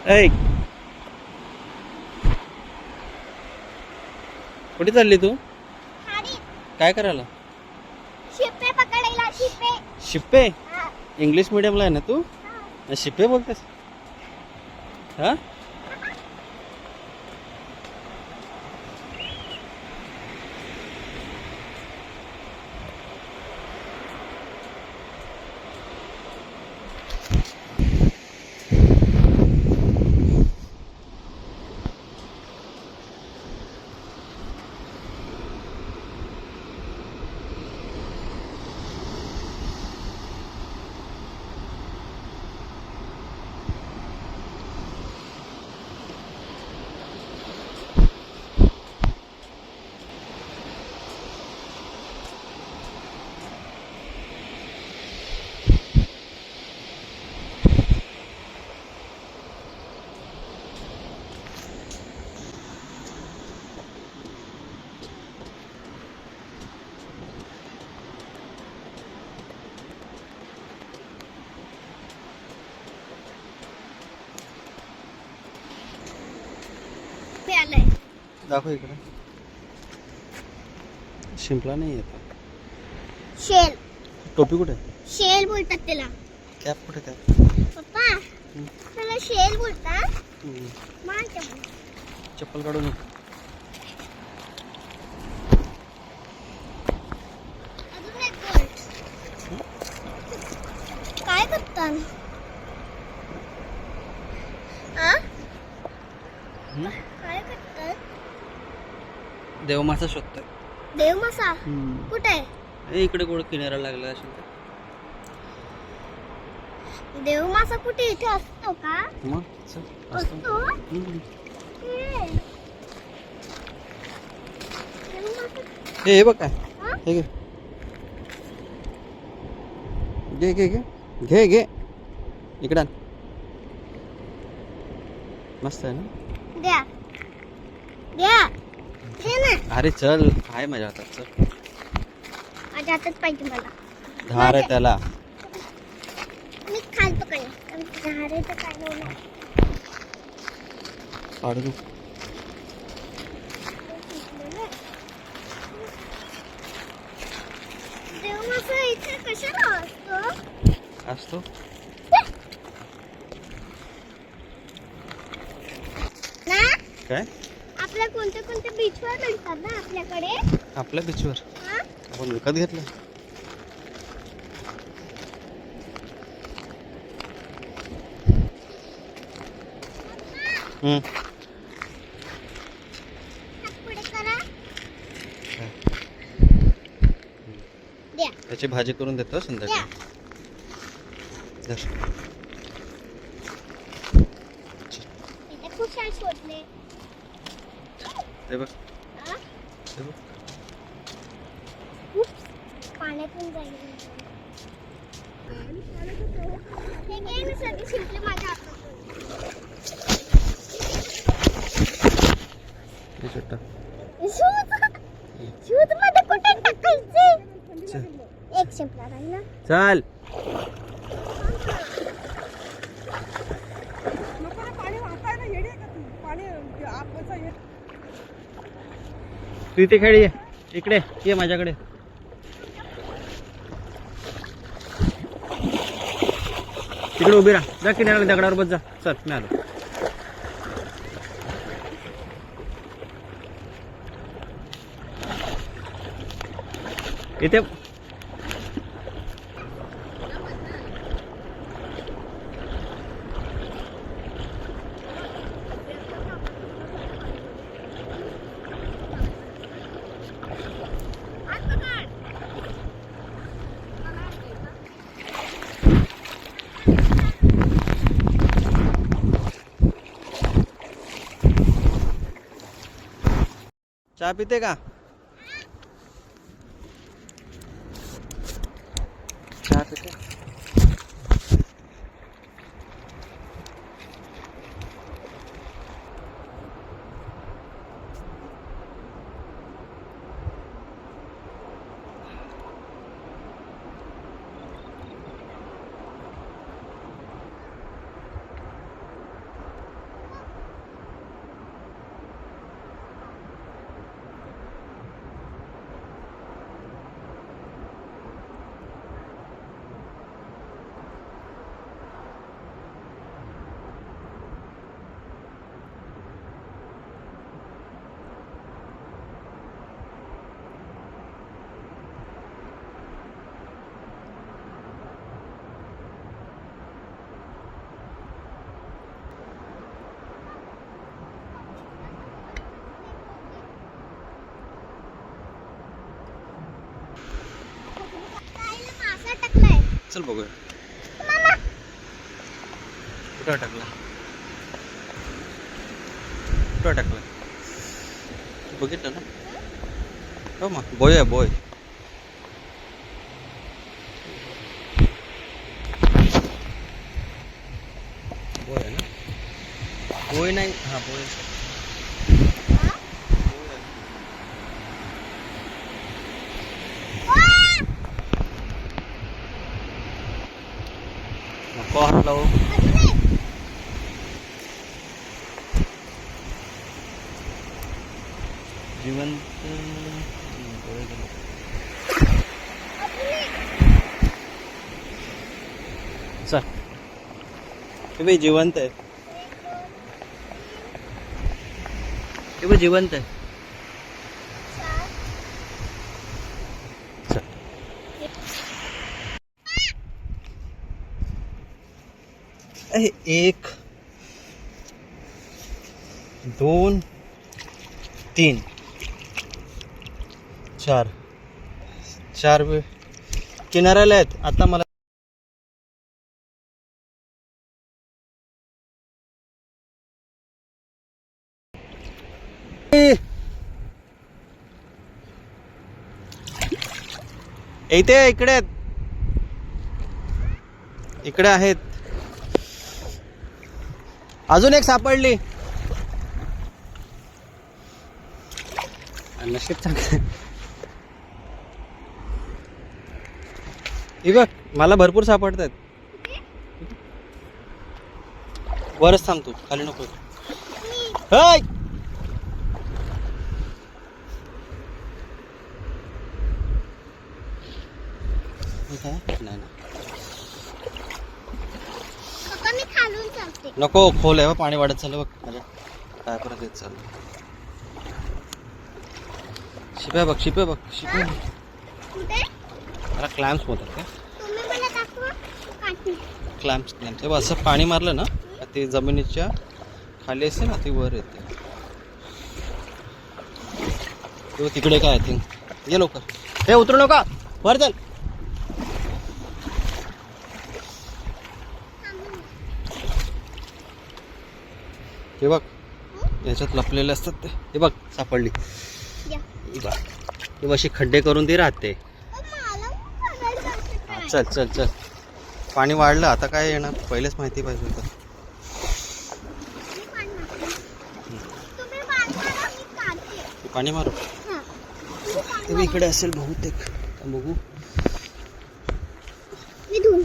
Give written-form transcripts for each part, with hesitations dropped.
ऐक, कुठे चालली तू? खाडीत काय करायला? शिपे पकडायला शिपे. शिप्पे? हा, इंग्लिश मीडियमला आहे ना तू? हा. शिप्पे बोलतेस? हा? ते आलंय. दाखव इकडे. शिंपला नाही येत. शेल. टोपी कुठे? शेल बोलतात त्याला. कॅप कुठे? कॅप पप्पा त्याला शेल बोलतात. मान चप्पल. चप्पल काढून अजून एक बोल. काय करतात? काय करतात? देवमासा शोधतोय. देव मासा कुठे? इकडे कुठे किनारा लागला असेल तर. देव मासा कुठे इथे असतो का? मग चल, असतो. असतो? हम्म. हे. देव मासा. हे बघ काय. हा? हे घे. घे घे घे घे घे इकडे आण. मस्त आहे ना? द्या द्या दे ना. अरे चल, आहे माझ्या हातात. चल, माझ्या हातात पाहिजे मला. धार आहे त्याला. मी खाल पकडले झाडे तर काय नाही. काढू नको. देव मासा इथे कशाला असतो? असतो. ना काय? आपल्या कोणत्या कोणत्या बीचवर मिळतात ना आपल्याकडे? आपल्या बीचवर हा? आपण विकत घेतलं. हात पुढे करा. द्या त्याची भाजी करून देतो संध्याकाळी. धर. इथे खूप छान शोधले. ते बघ. हा? ते बघ. खूप पाण्यातून जाईल. हे घे ना सगळे शिंपले माझ्या हातातून. हे छोटा. शूज मध्ये कुठे टाकायचे? चल. एक शिंपला राहिला. चल. तू इथे खेळ ये. इकडे ये माझ्याकडे. तिकडे उभी राहा. जा किनाऱ्याला दगडावर बस जा. चल मी आलो. इथे चहा पिते का? चहा पिते. चल बघूया. कुठं अटकला? कुठं अटकला? बघितलं ना? हो मग बोय आहे बोय. बोय आहे ना? बोय नाही, हा बोय. नको हरलो. जिवंत चल. हे बाई जिवंत आहे. हे बाई जिवंत आहे. चल. एक 2 3 4 किनाऱ्याला आहेत. आता मला इथे इकडे आहेत. इकडे आहेत. अजून एक सापडली. नशीब चांगलं. ही बघ मला भरपूर सापडत आहेत. वरच थांब तू, खाली नको. हाय नाही ना. मी खालून चालते. नको खोल आहे. पाणी वाढत चाललं बघ. माझ्या काय परत येत चाललं. शिप्या बघ, शिप्या बघ, शिप्या. कुठे? मला क्लॅम्स म्हणतात का? तुम्ही मला दाखवा. काठी. क्लॅम्स क्लॅम्स. हे बघ असं पाणी मारलं ना ते जमिनीच्या खाली असते ना ती वर येते. तेव्हा तिकडे काय आहे ते. ये लवकर. हे उतरू नका, वर चल. हे बघ याच्यात लपलेले असतात ते. हे बघ सापडली. या. ही बघ ही अशी खड्डे करून ती राहते. मला बघायचं असं हा, काय. चल चल चल. पाणी वाढलं आता काय येणार पहिलेच माहिती पाहिजे होतं. मी पाणी मारते. तुम्ही पाणी मारा, मी काढते. तू पाणी मारू. हां. तुम्ही पाणी ते मारा. इकडे असेल बहुतेक. आता बघू. मी धुवून.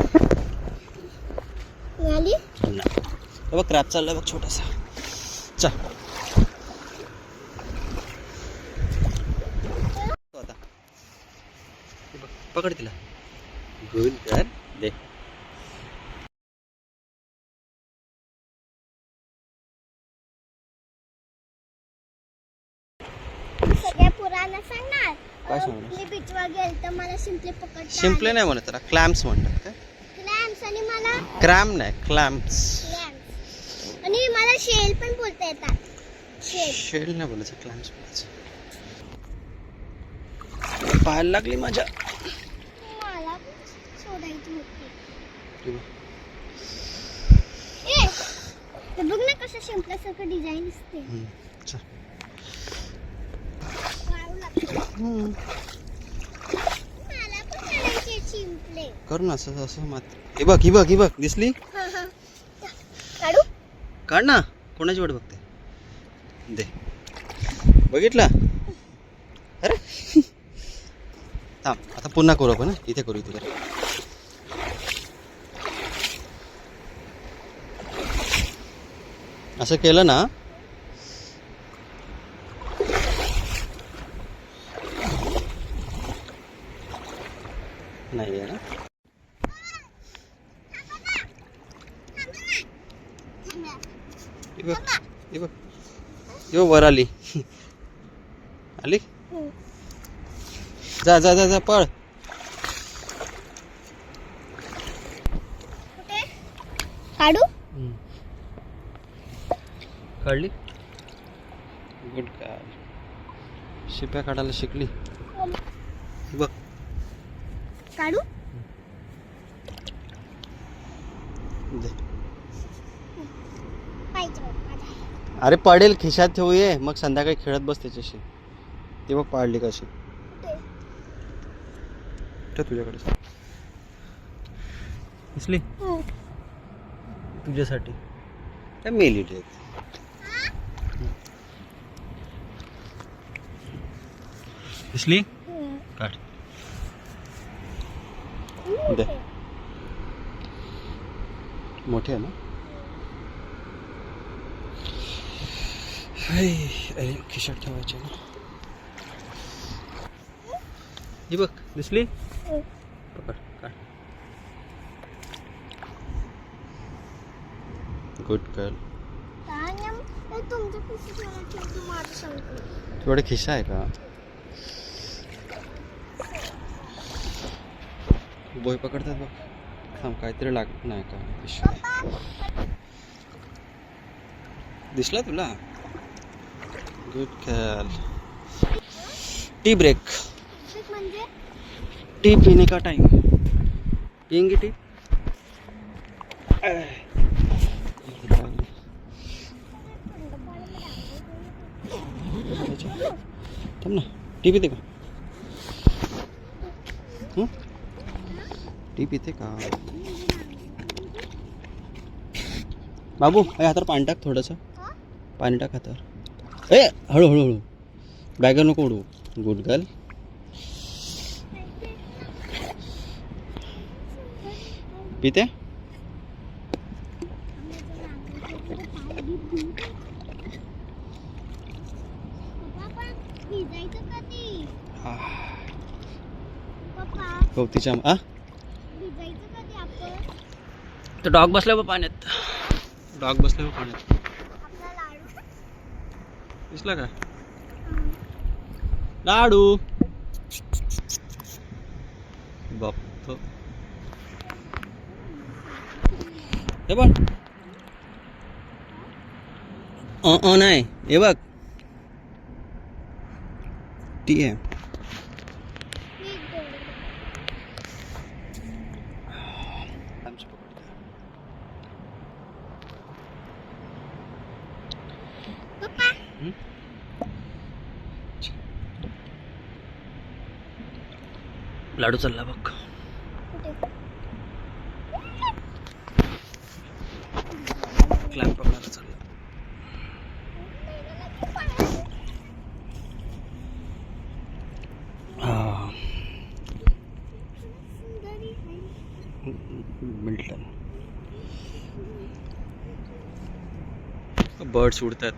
मिळाली? नाही. हे बघ क्रॅप चाललाय बघ छोटासा. चल आता हे बघ, पकड तिला. गुड कर दे. सगळ्या पुराणं सांगणार. काय सांगणार? मी बीचवर गेल तर मला शिंपले पकडता शिंपले नाही म्हणत त्याला, क्लॅम्स म्हणतात काय? क्लॅम्स आणि मला क्रॅम नाही, क्लॅम्स. क्लॅम्स आणि मला शेल पण बोलता येतात. शेल. शेल नाही बोलायचं, क्लॅम्स बोलायचं. पाहायला लागली माझ्या. मला पण शोधायची होती. हे बघ. ए ते बघ ना कसं शिंपल्यासारखं डिझाईन असते. चल. वाळू लागते. मला पण काढायचे शिंपले. कर ना असं असं मात. हे बघ ही बघ ही बघ दिसली. काढू? काढ ना. कोणाची वाट बघते. दे. बघितला. अरे थांब आता पुन्हा करू आपण. इथे करू इथे करू. असं केलं ना नाही आहे ना. हे बघ हे बघ यो वर आली. आली. जा जा जा जा पळ. कुठे? काढू? काढली. Good guy. शिप्या काढायला शिकली. बघ काढू? दे. पाहिजे माझ्या. अरे पडेल, खिशात ठेवू ये, मग संध्याकाळी खेळत बस त्याच्याशी. ती बघ पाडली कशी. कुठे? ठेव तुझ्याकडे. दिसली तुझ्यासाठी. काय मेली ते. दिसली. काढ दे. मोठी आहे ना. अरे खिशात ठेवायचे ना. ही बघ दिसली. पकड काढ. Good girl. तुमच्या पिशवीत माझं सांगतो. थोडे खिसा आहे का. बोय पकडतात बघ. थांब काहीतरी लागत नाही का पिशवी. दिसला तुला. Good girl. Tea break. म्हणजे टी पीने का टाइम. पियेंगी टी. थांब ना. टी पिते का. टी पिते का बाबू. अरे हातावर पाणी टाक थोडंसं. पाणी टाक हातावर. ए हळू हळू हळू. बॅगर नको उडवू. Good girl. पिते. भिजायचं कधी पप्पा. गवतीच्या भिजायचं कधी आपण. तर डॉग बसला बा पाण्यात. डॉग बसला बा पाण्यात. आपला लाडू. दिसला का लाडू. बघतो. हे बघ. नाही हे बघ. ती आहे. पप्पा. लाडू चालला बघ. कुठे? क्लॅम्प पकडायला चालला. मिल्टन. बर्ड्स उडतात.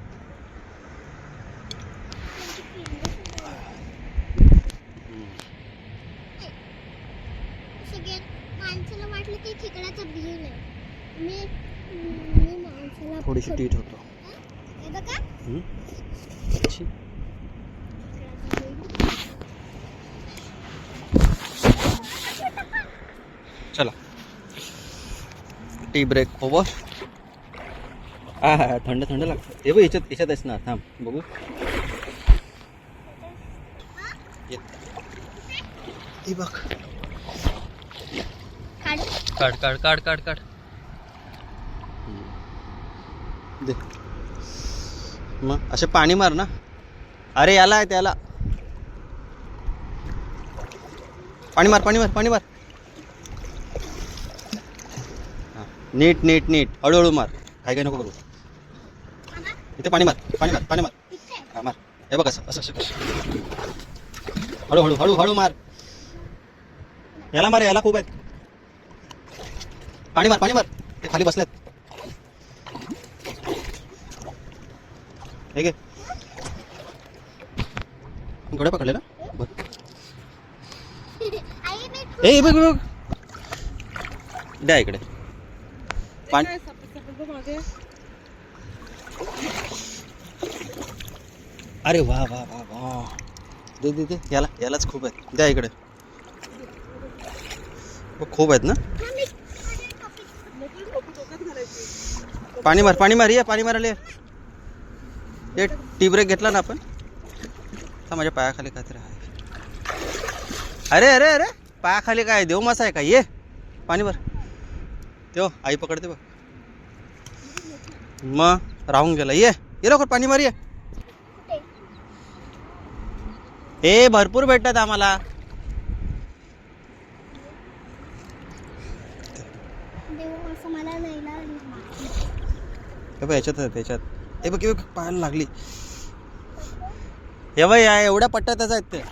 माणसाला वाटलं की खेकड्याचा बिल आहे. मी माणसाला थोडीशी टीट होतो. हे बघा. चला टी ब्रेक ओव्हर. हा थंड थंड लागतं. हे बघ याच्यात असणार. थांब बघू. हे बघ. काढ काढ काढ काढ काढ. दे. मग असे पाणी मार ना. अरे याला आहे त्याला. पाणी मार पाणी मार पाणी मार. नीट नीट नीट. हळूहळू मार. काय काय नको करू. इथे पाणी मार पाणी मार पाणी मार. हा मार. हे बघ असं असं असं. हळूहळू हळू हळू मार. याला मार. याला खूप आहेत. पाणी मार पाणी मार. ते खाली बसलेत. हे घे. घोड्या पकडले ना. ए बघ बघ. द्या इकडे पाणी. अरे वा वा वा वा. दे दे दे. यालाच खूप आहेत. द्या इकडे. खूप आहेत ना. पाणी मार पाणी मार. ये पाणी मारायला. ये टी ब्रेक घेतला ना आपण. तर माझ्या पायाखाली काहीतरी आहे. अरे अरे अरे पायाखाली काय देव मासा आहे का. ये पाणी मार. तेव्हा आई पकडते बघ. मग राहून गेला. ये ये लवकर पाणी मार. ये कुठे? हे भरपूर भेटतात आम्हाला. देव असं मला नाही ना. हे बघ याच्यात त्याच्यात. हे बघ पायाला लागली. हे बघ या एवढ्या पट्ट्यातच आहेत ते.